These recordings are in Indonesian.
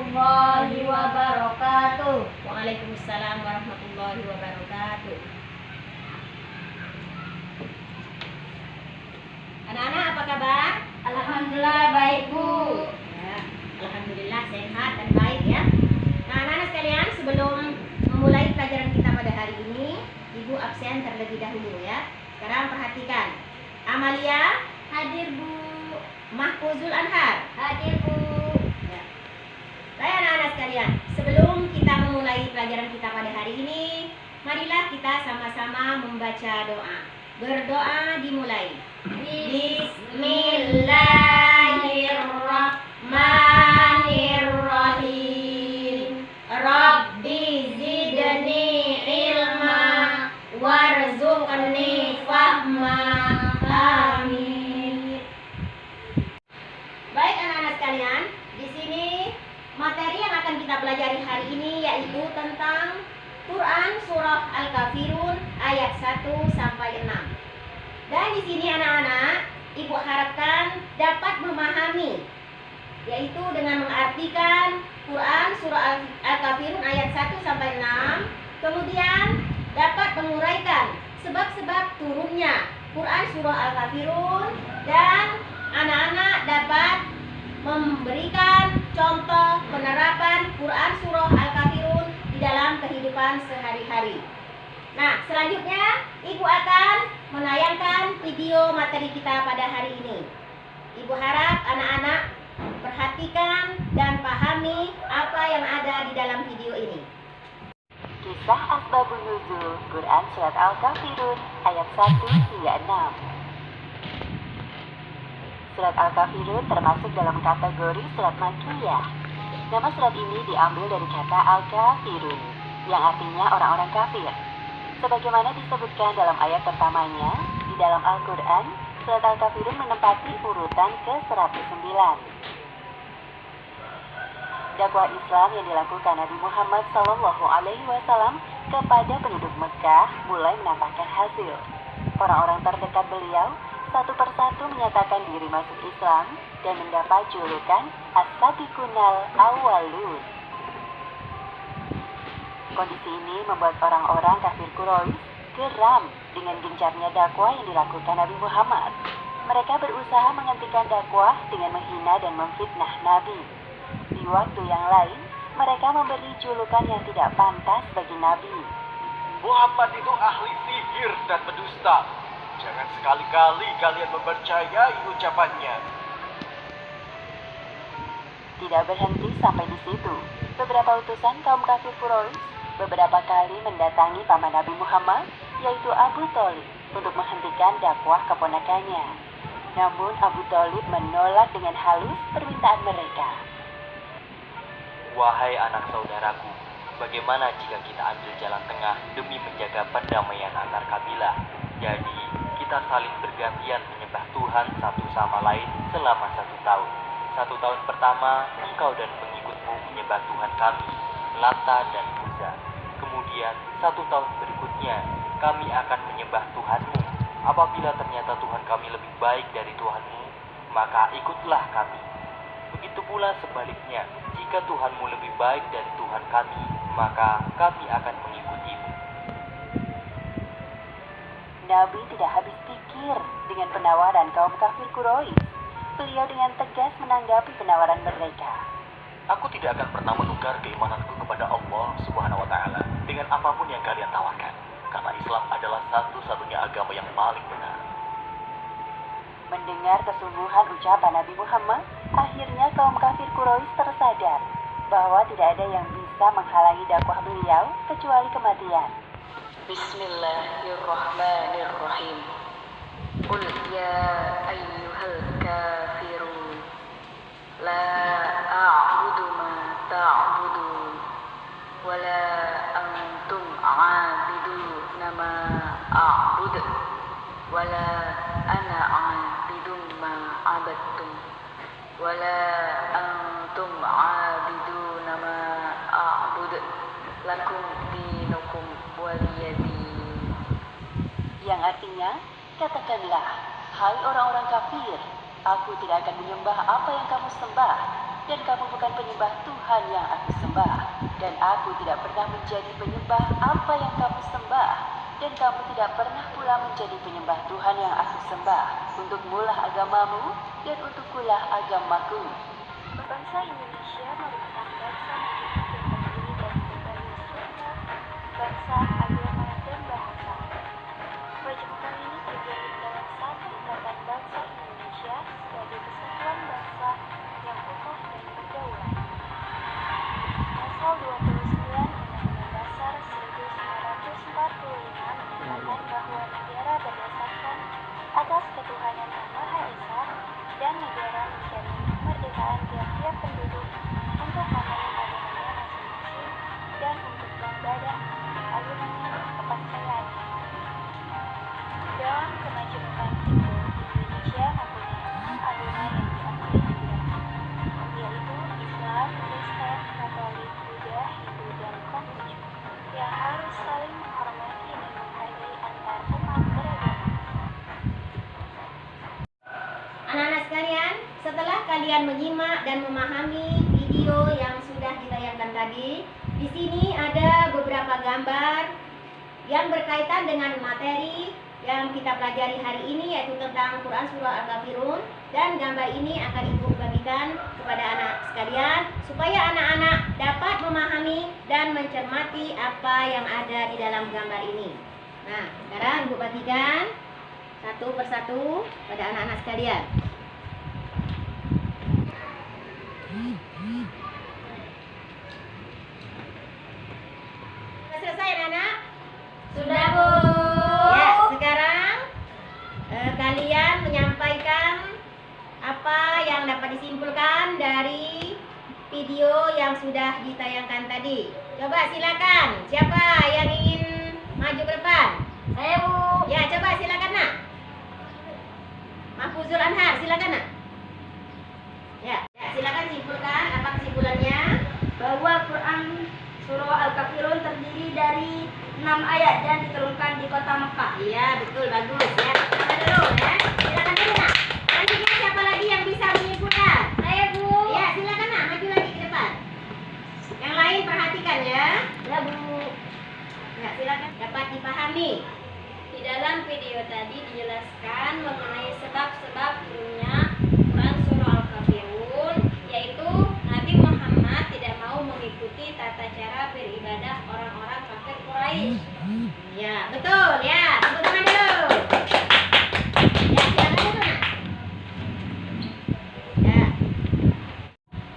warahmatullahi wabarakatuh. Waalaikumsalam warahmatullahi wabarakatuh. Anak-anak apa kabar? Alhamdulillah baik, Bu. Ya, alhamdulillah sehat dan baik ya. Nah, anak-anak sekalian, sebelum memulai pelajaran kita pada hari ini, Ibu absen terlebih dahulu ya. Sekarang perhatikan. Amalia Hadir, Bu. Mahfuzul Anhar. Hadir, Bu. Ya. Baik anak-anak sekalian, sebelum kita memulai pelajaran kita pada hari ini, marilah kita sama-sama membaca doa. Berdoa dimulai. Bismillahirrahmanirrahim. Rabbi zidni ilma warzuqni fahma. Amin. Baik anak-anak sekalian, di sini materi yang akan kita pelajari hari ini yaitu tentang Quran surah Al-Kafirun ayat 1 sampai 6. Dan di sini anak-anak, Ibu harapkan dapat memahami, yaitu dengan mengartikan Quran surah Al-Kafirun ayat 1 sampai 6, kemudian dapat menguraikan sebab-sebab turunnya Quran surah Al-Kafirun, dan anak-anak dapat memberikan contoh penerapan Quran surah Al-Kafirun di dalam kehidupan sehari-hari. Nah, selanjutnya Ibu akan menayangkan video materi kita pada hari ini. Ibu harap anak-anak perhatikan dan pahami apa yang ada di dalam video ini. Kisah Asbabun Nuzul Quran Surat Al-Kafirun ayat 1 hingga 6. Surat Al-Kafirun termasuk dalam kategori surat Makkiyah. Nama surat ini diambil dari kata Al-Kafirun, yang artinya orang-orang kafir. Sebagaimana disebutkan dalam ayat pertamanya, di dalam Al-Quran, surat Al-Kafirun menempati urutan ke-109. Dakwah Islam yang dilakukan Nabi Muhammad SAW kepada penduduk Mekah mulai menampakkan hasil. Orang-orang terdekat beliau satu persatu menyatakan diri masuk Islam dan mendapat julukan As-Sabiqunal Awwalun. Kondisi ini membuat orang-orang kafir Quraisy geram dengan gencarnya dakwah yang dilakukan Nabi Muhammad. Mereka berusaha menghentikan dakwah dengan menghina dan memfitnah Nabi. Di waktu yang lain, mereka memberi julukan yang tidak pantas bagi Nabi. Muhammad itu ahli sihir dan pendusta. Jangan sekali-kali kalian mempercayai ucapannya. Tidak berhenti sampai di situ. Beberapa utusan kaum kafir Quraisy beberapa kali mendatangi paman Nabi Muhammad, yaitu Abu Thalib, untuk menghentikan dakwah keponakannya. Namun Abu Thalib menolak dengan halus permintaan mereka. Wahai anak saudaraku, bagaimana jika kita ambil jalan tengah demi menjaga perdamaian antar kabilah? Jadi, kita saling bergantian menyembah Tuhan satu sama lain selama 1 tahun. 1 tahun pertama, engkau dan pengikutmu menyembah Tuhan kami, Lata dan Uzza. Kemudian, 1 tahun berikutnya, kami akan menyembah Tuhanmu. Apabila ternyata Tuhan kami lebih baik dari Tuhanmu, maka ikutlah kami. Begitu pula sebaliknya, jika Tuhanmu lebih baik dari Tuhan kami, maka kami akan mengikutimu. Nabi tidak habis pikir dengan penawaran kaum kafir Quraisy. Beliau dengan tegas menanggapi penawaran mereka. Aku tidak akan pernah menukar keimananku kepada Allah Subhanahu wa Ta'ala dengan apapun yang kalian tawarkan, karena Islam adalah satu-satunya agama yang paling benar. Mendengar kesungguhan ucapan Nabi Muhammad, akhirnya kaum kafir Quraisy tersadar bahwa tidak ada yang bisa menghalangi dakwah beliau kecuali kematian. Bismillahirrahmanirrahim. Qul ya ayyuhal kafirun la a'budu ma ta'budun wa la antum 'abiduna ma a'bud wa la ana 'abidun ma 'abadtum wa la antum 'abiduna ma a'bud lakum dinukum waliyadin. Yang artinya, katakanlah, hai orang-orang kafir, aku tidak akan menyembah apa yang kamu sembah, dan kamu bukan penyembah Tuhan yang aku sembah, dan aku tidak pernah menjadi penyembah apa yang kamu sembah, dan kamu tidak pernah pula menjadi penyembah Tuhan yang aku sembah. Untukmulah agamamu, dan untukkulah agamaku. Bangsa Indonesia merupakan bangsa yang terdiri dari berbagai suku, bangsa, agama, dan bahasa. Pertemuan ini terjadi dalam satu ikatan bangsa Indonesia sebagai kesatuan bangsa yang kokoh dan berdaulat. Pasal 29 Undang-Undang Dasar 1945 menyatakan bahwa negara berdasarkan atas ketuhanan Yang Maha Esa dan negara menjamin kemerdekaan tiap-tiap penduduk untuk memeluk agamanya masing-masing dan untuk beribadah agamanya kepercayaan. Dalam kemajemukan itu, Indonesia mempunyai 6 agama yang diakui negara, yaitu Islam, Kristen, Katolik, Buddha, Hindu, dan Konghucu, yang harus saling menghormati dan menghargai antar umat beragama. Anak-anak sekalian, setelah kalian menyimak dan memahami video yang sudah ditayangkan tadi, di sini ada beberapa gambar yang berkaitan dengan materi yang kita pelajari hari ini, yaitu tentang Quran Surah Al-Kafirun. Dan gambar ini akan Ibu bagikan kepada anak sekalian supaya anak-anak dapat memahami dan mencermati apa yang ada di dalam gambar ini. Nah, sekarang Ibu bagikan satu persatu pada anak-anak sekalian. Sudah selesai anak-anak? Sudah, Bu. Ya, sekarang kalian menyampaikan apa yang dapat disimpulkan dari video yang sudah ditayangkan tadi. Coba silakan, siapa yang ingin maju ke depan? Saya, Bu. Ya, coba silakan nak. Mahfuzul Anhar, silakan nak. Ya, silakan simpulkan apa kesimpulannya? Bahwa Quran Surah Al-Kafirun terdiri dari 6 ayat dan diturunkan di kota Mekah. Iya, betul, bagus ya. Silakan dulu ya. Silakan dulu nak. Selanjutnya siapa lagi yang bisa menyimpulkan? Saya, Bu. Ya, silakan nak, maju lagi ke depan. Yang lain perhatikan ya. Ya, Bu. Ya, silakan. Dapat dipahami. Di dalam video tadi dijelaskan mengenai sebab-sebab turunnya Quran Surah Al-Kafirun, yaitu Nabi Muhammad tidak mau mengikuti tata cara beribadah orang-orang kafir Quraisy. Ya, betul ya. Tepuk tangan dulu. Ya, silakan dulu nak. Ya.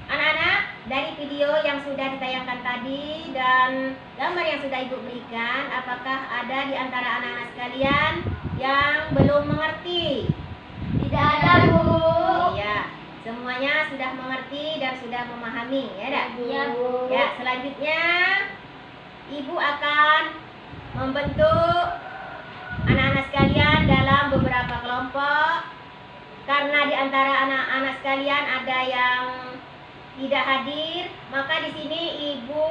Anak-anak, dari video yang sudah ditayangkan tadi dan gambar yang sudah Ibu berikan, apakah ada di antara anak-anak sekalian yang belum mengerti? Tidak ada, Bu. Iya, semuanya sudah mengerti dan sudah memahami, ya dak? Iya, Bu. Ya, selanjutnya Ibu akan membentuk anak-anak sekalian dalam beberapa kelompok. Karena di antara anak-anak sekalian ada yang tidak hadir, maka di sini Ibu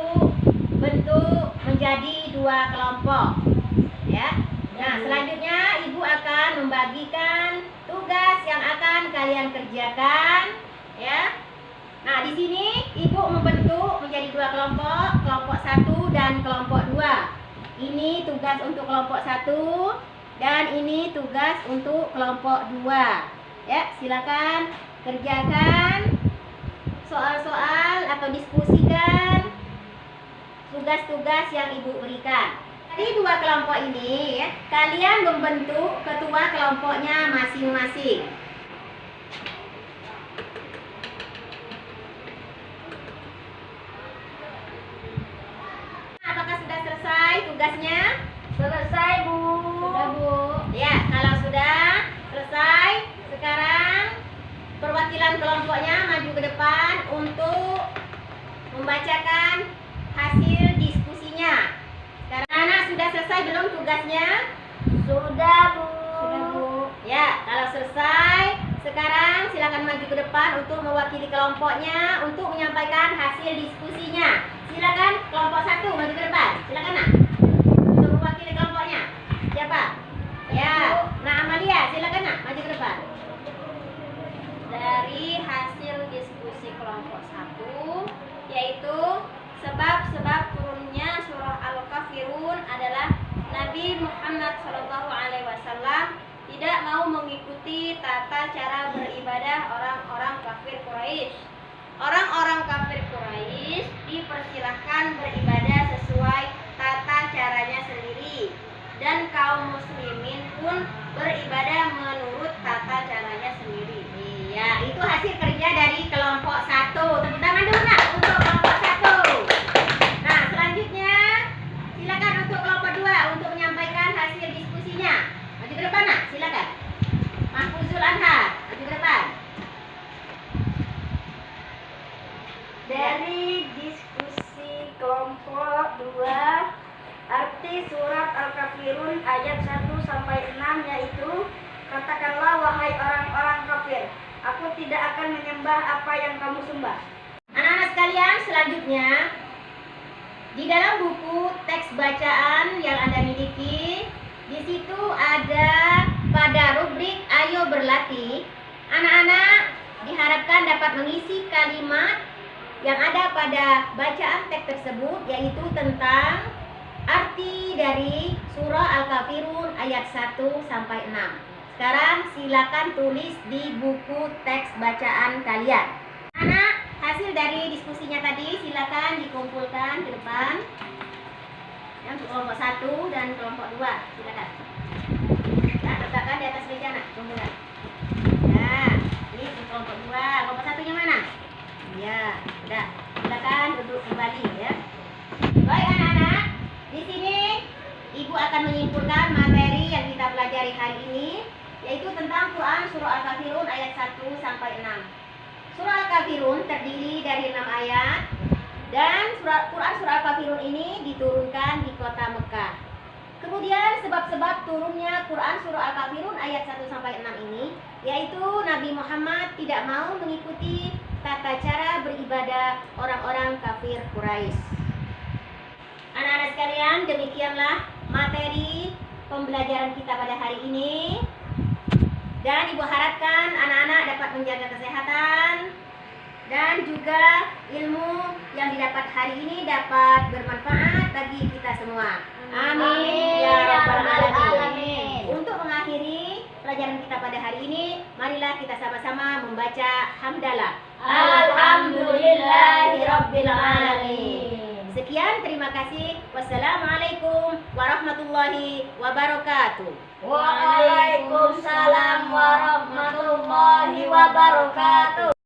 bentuk menjadi 2 kelompok. Ya. Nah, selanjutnya Ibu akan membagikan tugas yang akan kalian kerjakan, ya. Nah, di sini Ibu membentuk menjadi 2 kelompok, kelompok 1 dan kelompok 2. Ini tugas untuk kelompok 1 dan ini tugas untuk kelompok 2. Ya, silakan kerjakan soal-soal atau diskusikan tugas-tugas yang Ibu berikan. Di 2 kelompok ini, ya, kalian membentuk ketua kelompoknya masing-masing. Apakah sudah selesai tugasnya? Selesai, Bu. Sudah, Bu. Ya, kalau sudah selesai, sekarang perwakilan kelompoknya maju ke depan untuk membacakan hasil diskusinya. Sekarang anak sudah selesai belum tugasnya? Sudah, Bu. Sudah, Bu. Ya, kalau selesai, sekarang silakan maju ke depan untuk mewakili kelompoknya untuk menyampaikan hasil diskusinya. Silakan kelompok 1 maju ke depan. Silakan nak. Untuk mewakili kelompoknya. Siapa? Ya, Nah Amalia, silakan nak maju ke depan. Dari hasil diskusi kelompok 1, Nabi Muhammad SAW tidak mau mengikuti tata cara beribadah orang-orang kafir Quraisy. Orang-orang kafir Quraisy dipersilahkan beribadah sesuai tata caranya sendiri, dan kaum muslimin pun beribadah menurut tata caranya sendiri. Iya, itu hasil kerja dari kelompok 1. Tepuk tangan dulu nak untuk kelompok 1. Nah, selanjutnya silakan untuk kelompok 2 untuk menyampaikan hasil diskusinya. Maju ke depan nak, silakan. Mahfuzul Anhar, maju ke depan. Dari diskusi kelompok 2, arti surat Al-Kafirun ayat 1-6 yaitu, katakanlah wahai orang-orang kafir, aku tidak akan menyembah apa yang kamu sembah. Anak-anak sekalian, selanjutnya di dalam buku teks bacaan yang Anda miliki, di situ ada pada rubrik Ayo Berlatih, anak-anak diharapkan dapat mengisi kalimat yang ada pada bacaan teks tersebut, yaitu tentang arti dari surah Al-Kafirun ayat 1-6. Sekarang silakan tulis di buku teks bacaan kalian. Anak, hasil dari diskusinya tadi silakan dikumpulkan ke depan. Ya, untuk kelompok 1 dan kelompok 2, silakan. Nah, letakkan di atas meja nak, kumpulkan. Nah, ini untuk kelompok 2. Kelompok 1-nya mana? Ya, sudah. Silakan duduk kembali ya. Baik anak-anak, di sini Ibu akan menyimpulkan materi yang kita pelajari hari ini, yaitu tentang Quran surah Al-Kafirun ayat 1-6. Surah Al-Kafirun terdiri dari 6 ayat, dan Quran surah Al-Kafirun ini diturunkan di kota Mekah. Kemudian sebab-sebab turunnya Quran surah Al-Kafirun ayat 1-6 ini, yaitu Nabi Muhammad tidak mau mengikuti tata cara beribadah orang-orang kafir Quraisy. Anak-anak sekalian, demikianlah materi pembelajaran kita pada hari ini. Dan Ibu harapkan anak-anak dapat menjaga kesehatan dan juga ilmu yang didapat hari ini dapat bermanfaat bagi kita semua. Amin ya rabbal alamin. Untuk mengakhiri pelajaran kita pada hari ini, marilah kita sama-sama membaca hamdalah. Alhamdulillahirabbil alamin. Sekian, terima kasih. Wassalamualaikum warahmatullahi wabarakatuh. Waalaikumsalam warahmatullahi wabarakatuh.